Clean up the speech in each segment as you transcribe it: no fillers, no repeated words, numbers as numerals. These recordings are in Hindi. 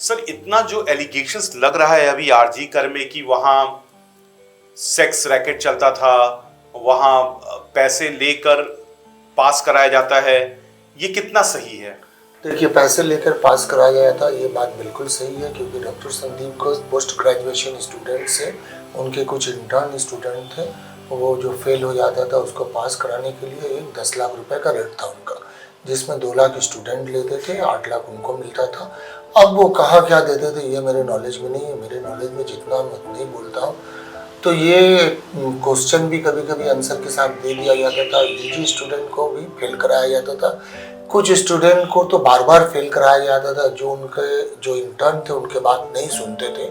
सर इतना जो एलिगेशंस लग रहा है अभी आरजी कर में कि वहाँ सेक्स रैकेट चलता था, वहाँ पैसे लेकर पास कराया जाता है, ये कितना सही है? देखिए, पैसे लेकर पास कराया गया था, ये बात बिल्कुल सही है, क्योंकि डॉक्टर संदीप को पोस्ट ग्रेजुएशन स्टूडेंट से उनके कुछ इंटर्न स्टूडेंट थे, वो जो फेल हो जाता था उसको पास कराने के लिए एक 10 लाख रुपए का रेट था उनका, जिसमें 2 लाख स्टूडेंट लेते थे, 8 लाख उनको मिलता था। अब वो कहाँ क्या देते थे ये मेरे नॉलेज में नहीं है, मेरे नॉलेज में जितना मैं उतना ही बोलता हूँ। तो ये क्वेश्चन भी कभी कभी आंसर के साथ दे दिया जाता था, यूजी स्टूडेंट को भी फेल कराया जाता था, कुछ स्टूडेंट को तो बार बार फेल कराया जाता था, जो इंटर्न थे उनके बात नहीं सुनते थे,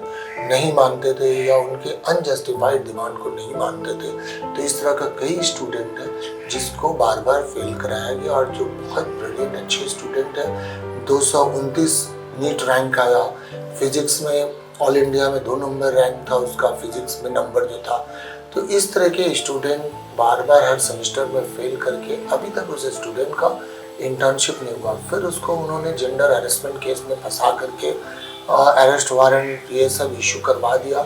नहीं मानते थे, या उनके अनजस्टिफाइड डिमांड को नहीं मानते थे। तो इस तरह का कई स्टूडेंट है जिसको बार बार फेल कराया गया, और जो बहुत ब्रिलियंट अच्छे स्टूडेंट है 229 नीट रैंक आया, फिजिक्स में ऑल इंडिया में 2 नंबर रैंक था उसका, फिजिक्स में नंबर जो था। तो इस तरह के स्टूडेंट बार बार हर सेमेस्टर में फेल करके अभी तक उस स्टूडेंट का इंटर्नशिप नहीं हुआ, फिर उसको उन्होंने जेंडर हैरेसमेंट केस में फंसा करके अरेस्ट वारंट ये सब इशू करवा दिया।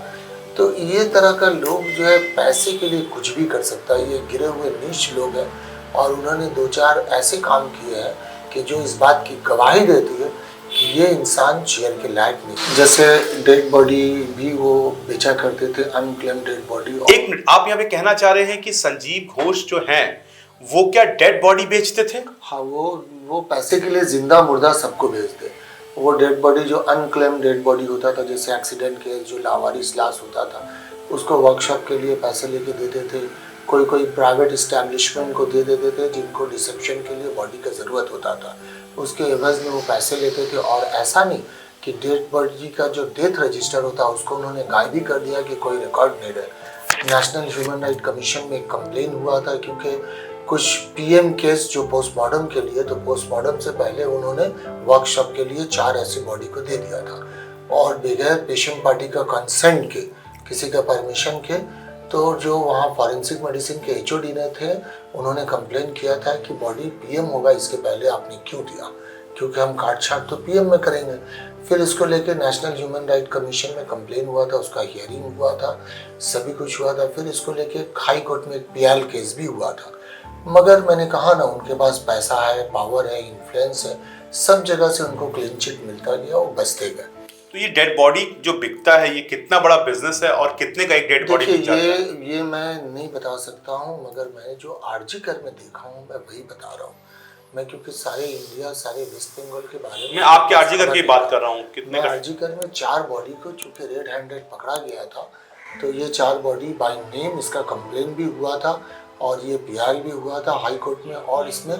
तो ये तरह का लोग जो है पैसे के लिए कुछ भी कर सकता है, ये गिरे हुए नीच लोग हैं, और उन्होंने 2-4 ऐसे काम किए हैं कि जो इस बात की गवाही देती है कि ये इंसान चेयर के लायक नहीं। जैसे डेड बॉडी भी वो बेचा करते थे, अनक्लेम्ड डेड बॉडी। एक मिनट, आप यहाँ पे कहना चाह रहे हैं कि संजीव घोष जो हैं वो क्या डेड बॉडी बेचते थे? हाँ, वो पैसे के लिए जिंदा मुर्दा सबको बेचते। वो डेड बॉडी जो अनक्लेम्ड डेड बॉडी होता था, जैसे एक्सीडेंट केस जो लावारिस लाश होता था, उसको वर्कशॉप के लिए पैसे लेके देते थे, कोई प्राइवेट इस्टेब्लिशमेंट को दे देते थे जिनको डिसेप्शन के लिए बॉडी का ज़रूरत होता था, उसके एवज में वो पैसे लेते थे। और ऐसा नहीं कि डेड बॉडी का जो डेथ रजिस्टर होता है उसको उन्होंने गायब भी कर दिया कि कोई रिकॉर्ड नहीं रहे। नेशनल ह्यूमन राइट कमीशन में एक कंप्लेन हुआ था, क्योंकि कुछ पीएम केस जो पोस्टमार्टम के लिए, तो पोस्टमार्टम से पहले उन्होंने वर्कशॉप के लिए 4 ऐसी बॉडी को दे दिया था, और बगैर पेशेंट पार्टी का कंसेंट के, किसी का परमिशन के। तो जो वहाँ फॉरेंसिक मेडिसिन के एचओडी ने थे, उन्होंने कंप्लेन किया था कि बॉडी पीएम होगा इसके पहले आपने क्यों दिया, क्योंकि हम काट छाट तो पीएम में करेंगे। फिर इसको लेकर नेशनल ह्यूमन राइट कमीशन में कंप्लेन हुआ था, उसका हियरिंग हुआ था, सभी कुछ हुआ था। फिर इसको लेके हाई कोर्ट में एक पीएल केस भी हुआ था, मगर मैंने कहा ना, उनके पास पैसा है, पावर है, इन्फ्लुएंस है, सब जगह से उनको क्लीन चिट मिलता गया, वो बचते गए। तो ये डेड बॉडी जो बिकता है ये कितना बड़ा बिजनेस है और कितने का एक डेड बॉडी बिक जाता है? ये मैं नहीं बता सकता हूँ, मगर मैं जो आरजी कर में देखा हूँ मैं वही बता रहा हूँ। मैं क्योंकि सारे इंडिया, सारे वेस्ट बंगाल के बारे में, मैं आपके आरजी कर की बात कर रहा हूँ। कितने का? आरजी कर में 4 बॉडी को चूंकि रेड हैंडेड पकड़ा गया था, तो ये 4 बॉडी बाय नेम, इसका कंप्लेन भी हुआ था और ये पीआर भी हुआ था हाई कोर्ट में। और इसमें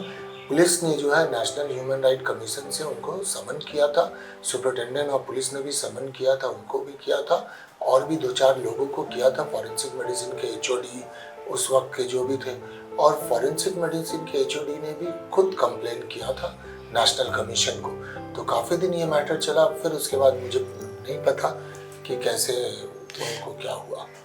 पुलिस ने जो है नेशनल ह्यूमन राइट कमीशन से उनको समन किया था, सुपरिटेंडेंट ऑफ पुलिस ने भी समन किया था, उनको भी किया था, और भी 2-4 लोगों को किया था, फॉरेंसिक मेडिसिन के एचओडी उस वक्त के जो भी थे। और फॉरेंसिक मेडिसिन के एचओडी ने भी खुद कंप्लेन किया था नेशनल कमीशन को। तो काफ़ी दिन ये मैटर चला, फिर उसके बाद मुझे नहीं पता कि कैसे उनको क्या हुआ।